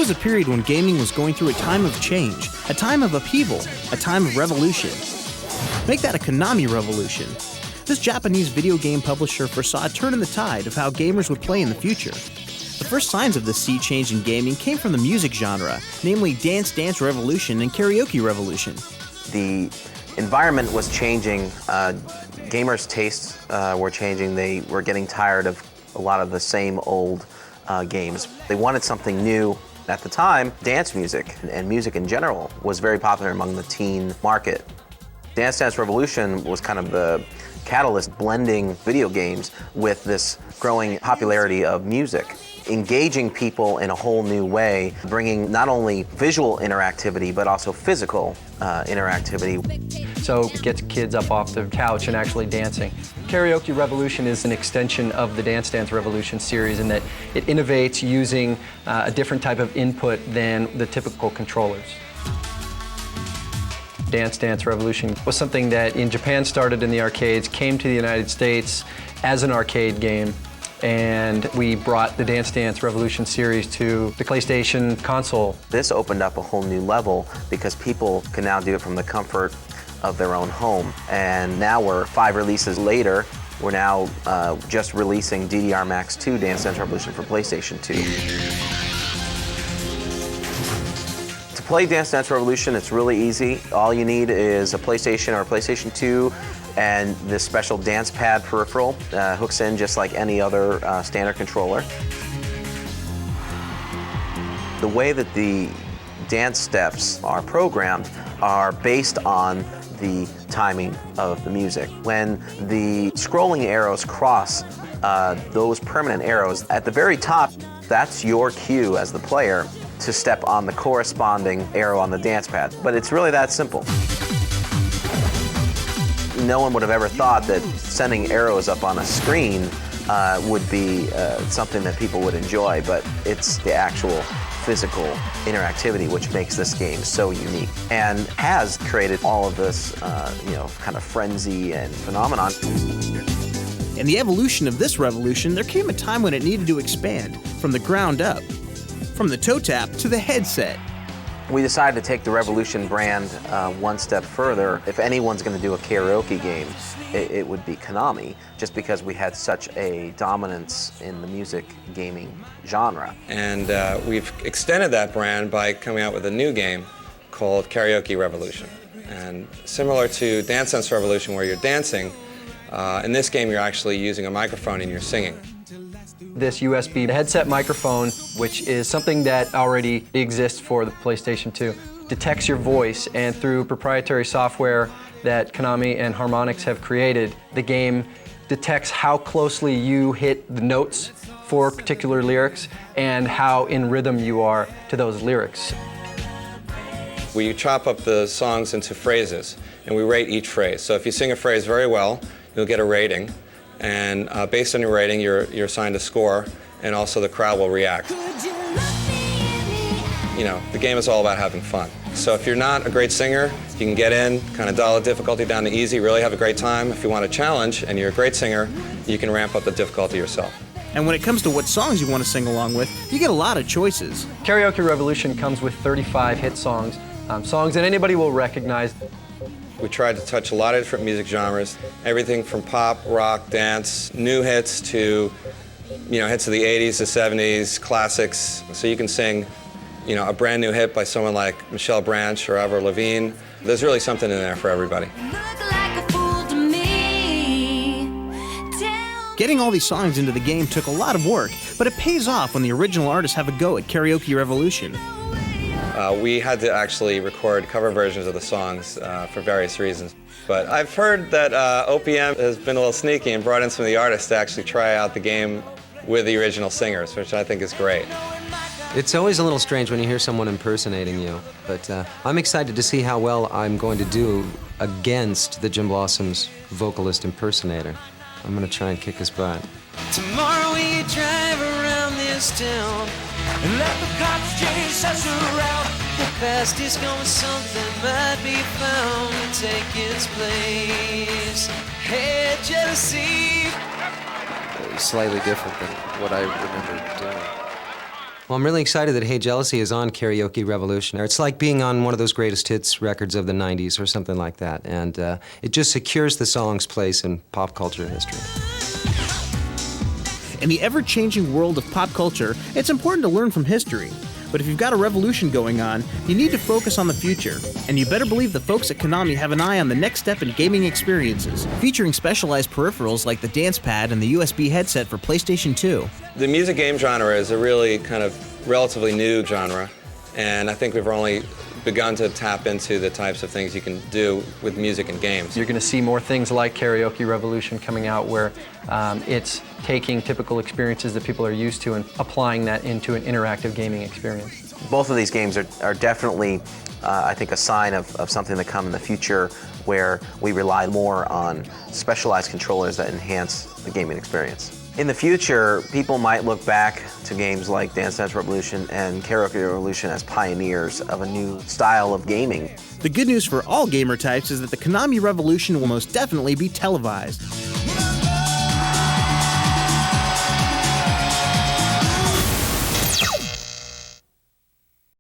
was a period when gaming was going through a time of change, a time of upheaval, a time of revolution. Make that a Konami revolution. This Japanese video game publisher foresaw a turn in the tide of how gamers would play in the future. The first signs of this sea change in gaming came from the music genre, namely Dance Dance Revolution and Karaoke Revolution. The environment was changing, gamers' tastes were changing, they were getting tired of a lot of the same old games. They wanted something new. At the time, dance music and music in general was very popular among the teen market. Dance Dance Revolution was kind of the catalyst blending video games with this growing popularity of music, engaging people in a whole new way, bringing not only visual interactivity but also physical interactivity. So it gets kids up off the couch and actually dancing. Karaoke Revolution is an extension of the Dance Dance Revolution series in that it innovates using a different type of input than the typical controllers. Dance Dance Revolution was something that in Japan started in the arcades, came to the United States as an arcade game, and we brought the Dance Dance Revolution series to the PlayStation console. This opened up a whole new level because people can now do it from the comfort of their own home. And now we're 5 releases later, we're now just releasing DDRMAX2 Dance Dance Revolution for PlayStation 2. To play Dance Dance Revolution, it's really easy. All you need is a PlayStation or a PlayStation 2 and this special dance pad peripheral hooks in just like any other standard controller. The way that the dance steps are programmed are based on the timing of the music. When the scrolling arrows cross those permanent arrows, at the very top, that's your cue as the player to step on the corresponding arrow on the dance pad. But it's really that simple. No one would have ever thought that sending arrows up on a screen would be something that people would enjoy, but it's the actual physical interactivity which makes this game so unique and has created all of this kind of frenzy and phenomenon. In the evolution of this revolution, there came a time when it needed to expand from the ground up, from the toe tap to the headset. We decided to take the Revolution brand one step further. If anyone's going to do a karaoke game, it would be Konami, just because we had such a dominance in the music gaming genre. And we've extended that brand by coming out with a new game called Karaoke Revolution. And similar to Dance Dance Revolution, where you're dancing, in this game you're actually using a microphone and you're singing. This USB headset microphone, which is something that already exists for the PlayStation 2, detects your voice, and through proprietary software that Konami and Harmonix have created, the game detects how closely you hit the notes for particular lyrics and how in rhythm you are to those lyrics. We chop up the songs into phrases, and we rate each phrase. So if you sing a phrase very well, you'll get a rating. And based on your rating, you're assigned a score, and also the crowd will react. You know, the game is all about having fun. So if you're not a great singer, you can get in, kind of dial the difficulty down to easy, really have a great time. If you want a challenge and you're a great singer, you can ramp up the difficulty yourself. And when it comes to what songs you want to sing along with, you get a lot of choices. Karaoke Revolution comes with 35 hit songs, songs that anybody will recognize. We tried to touch a lot of different music genres, everything from pop, rock, dance, new hits to, hits of the 80s, the 70s, classics. So you can sing, a brand new hit by someone like Michelle Branch or Avril Lavigne. There's really something in there for everybody. Getting all these songs into the game took a lot of work, but it pays off when the original artists have a go at Karaoke Revolution. We had to actually record cover versions of the songs for various reasons. But I've heard that OPM has been a little sneaky and brought in some of the artists to actually try out the game with the original singers, which I think is great. It's always a little strange when you hear someone impersonating you, but I'm excited to see how well I'm going to do against the Jim Blossom's vocalist impersonator. I'm going to try and kick his butt. Tomorrow we drive around this town and let the cops chase us around. The past is gone, something might be found to take its place. Hey, jealousy. Slightly different than what I remember doing. Well, I'm really excited that Hey Jealousy is on Karaoke Revolution. It's like being on one of those greatest hits records of the 90s or something like that. And it just secures the song's place in pop culture history. In the ever-changing world of pop culture, it's important to learn from history. But if you've got a revolution going on, you need to focus on the future. And you better believe the folks at Konami have an eye on the next step in gaming experiences, featuring specialized peripherals like the dance pad and the USB headset for PlayStation 2. The music game genre is a really kind of relatively new genre, and I think we've only begun to tap into the types of things you can do with music and games. You're going to see more things like Karaoke Revolution coming out where it's taking typical experiences that people are used to and applying that into an interactive gaming experience. Both of these games are definitely, I think, a sign of something to come in the future where we rely more on specialized controllers that enhance the gaming experience. In the future, people might look back to games like Dance Dance Revolution and Karaoke Revolution as pioneers of a new style of gaming. The good news for all gamer types is that the Konami Revolution will most definitely be televised.